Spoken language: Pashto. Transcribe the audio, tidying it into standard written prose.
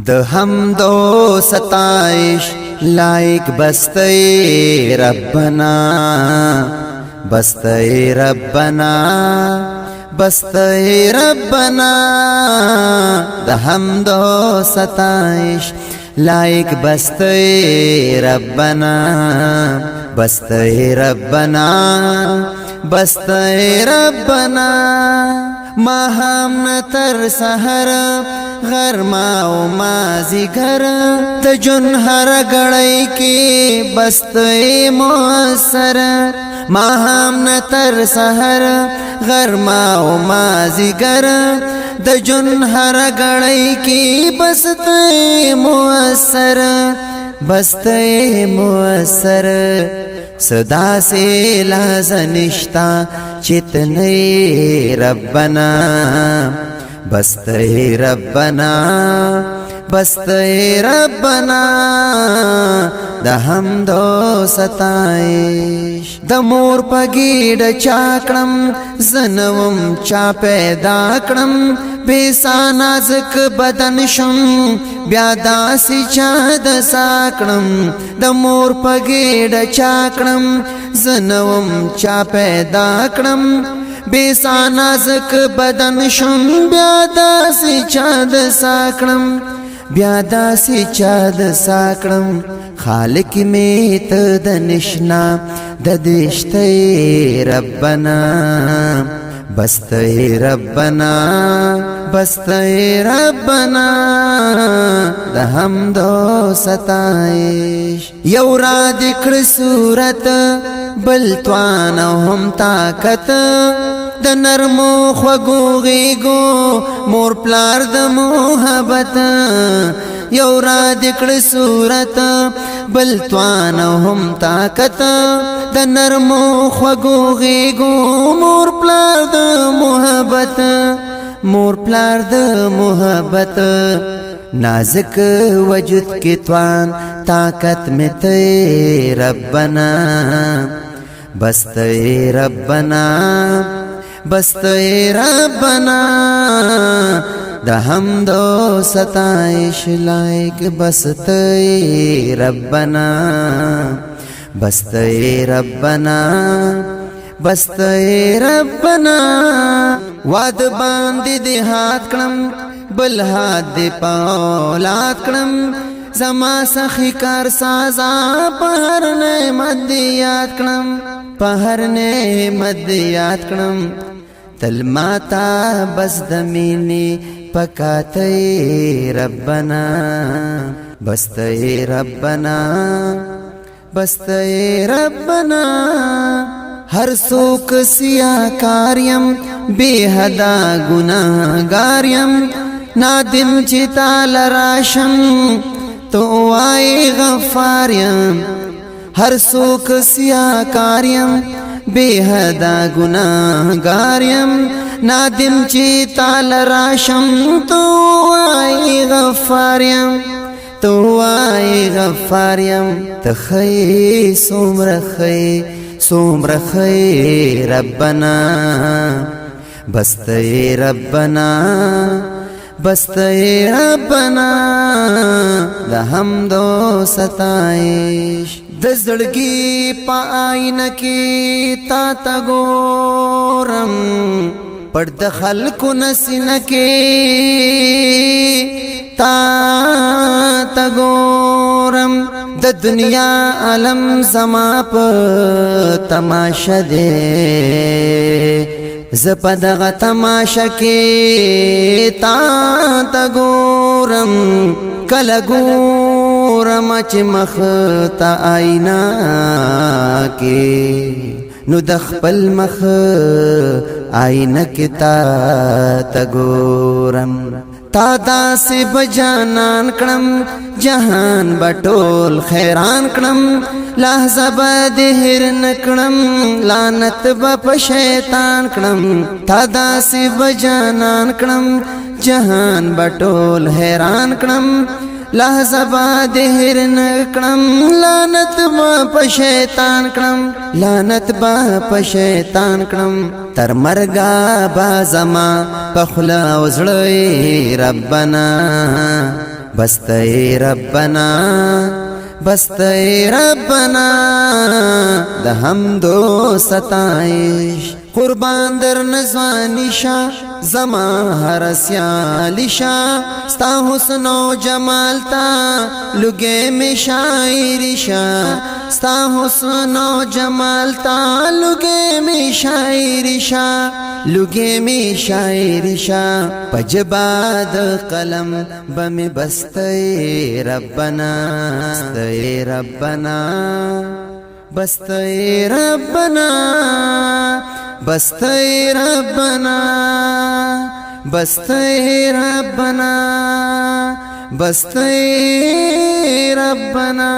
د حمد و ستائش لائق بستے ربنا بستے ربنا بستے ربنا د حمد و ستائش لائق بستے ربنا بستے ربنا بستے ربنا ما هم نتر سحر غرما و مازیګر د جون هر غړی کې بسته موثر ما هم نتر سحر غرما و مازیګر د جون هر غړی کې بسته موثر بسته موثر صدا سے لازنشتا چتنے ربنا بستے ربنا بستے ربنا د حمد و ستائش د مور پګیډ چاکړم زنوم چا پیدا کړم بیسا نازک بدن شم بیا داسې چا د ساکړم د مور پګیډ چاکړم زنوم چا پیدا کړم بیسا نازک بدن شم بیا داسې چا د ساکړم بیا داسې چا د ساکړم خالق می ته د نشنا د دشته ربنا بسته ربنا بسته ربنا د حمد و ستائش یو را دکړ صورت بل توان هم طاقت د نرمو خوږو غېږو مور پلار د محبت یو را دکړ صورت بل توان هم طاقت د نرمو خوږو غېږو مور پلار د محبت مور پلار د محبت نازک وجود کی توان طاقت میں تے ربنا بستے ربنا بستے ربنا د حمد و ستائش لائق بستے ربنا بستے ربنا بستے ربنا واد باندې دې هات کړم بل هات دې پاولات کړم زما سخی کار سازا پهر نعمت یاد کړم پهر نعمت یاد کړم تل ماتا بس دمینی پکاتے ربنا بستے ربنا بستے ربنا ہر سوک سیاکاریم بے حدا گناہگاریم نادم چتا لراشم تو آئے غفاریم ہر سوک سیاکاریم بے حدا گناہگاریم نادم چتا لراشم تو آئے غفاریم تو آئے غفاریم تخی سومر خی سومر خی ربنا بستے ربنا بستے ربنا د حمد و ستائش د زړګي په آینه کې تا تا ګورم پړ د خلکو نسینه کې تا تا ګورم د دنیا عالم زما په تماشا دے زپدغه تماشا کې تا تا ګورم کله ګورم چې مخ ته آینا کې نو د خپل مخ آینا کې تا ګورم تا داسې بجانان کړم جهان بټول خیران کړم لحظه به د هیر نکړم لعنت به په شیطان کړم تا داسې بجانان کړم جهان بټول حیران کړم لحظه به د هیر نکړم لعنت به په شیطان کړم لعنت به په شیطان کړم تر مرګا با زما په خلا وزړې ربنا بستے ربنا بستے ربنا د حمد و ستائش قربان در نزوانی شا زما ہر سیالی شا ستا حسن و جمال تا لگے میں شاعری شا ستا حسن و جمال تا لگے میں شاعری شا لگے میں شاعری شا پجباد قلم بم بستے ربنا بستے ربنا بستے ربنا بستے ربنا بستے ربنا بستے ربنا